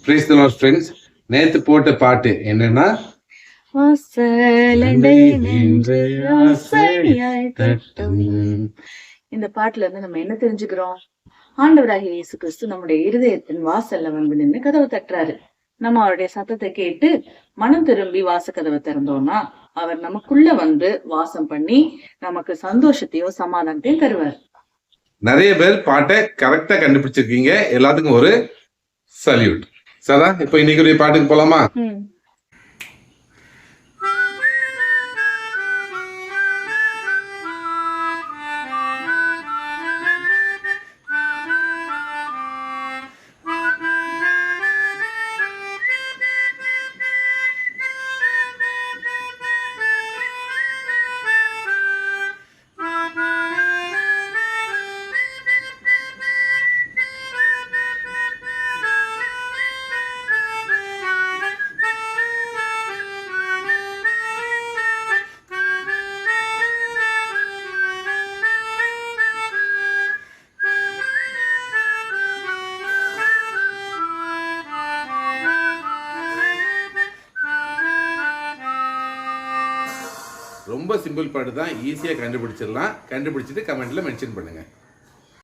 Praise the Lord, friends. நேத்து போட்ட பாட்டு என்னன்னா வாசலண்டை நின்று ஆசையாய் தட்டும். இந்த பாட்டுல இருந்து நம்ம என்ன தெரிஞ்சுக்கிறோம்? ஆண்டவராகிய இயேசு கிறிஸ்து நம்முடைய இருதயத்தின் வாசல்ல வந்து நின்று கதவை தட்டுறாரு. நம்ம அவருடைய சத்தத்தை கேட்டு மனம் திரும்பி வாசக்கதவை திறந்தோம்னா அவர் நமக்குள்ள வந்து வாசம் பண்ணி நமக்கு சந்தோஷத்தையும் சமாதானத்தையும் தருவார். நிறைய பேர் பாட்டை கரெக்டா கண்டுபிடிச்சிருக்கீங்க. எல்லாத்துக்கும் ஒரு சல்யூட். சதா இப்போ இன்னைக்கு பாட்டுக்கு போலாமா? ரொம்ப சிம்பிள் பாட்டு தான், ஈஸியாக கண்டுபிடிச்சிடலாம். கண்டுபிடிச்சிட்டு கமெண்ட்ல மென்ஷன் பண்ணுங்க.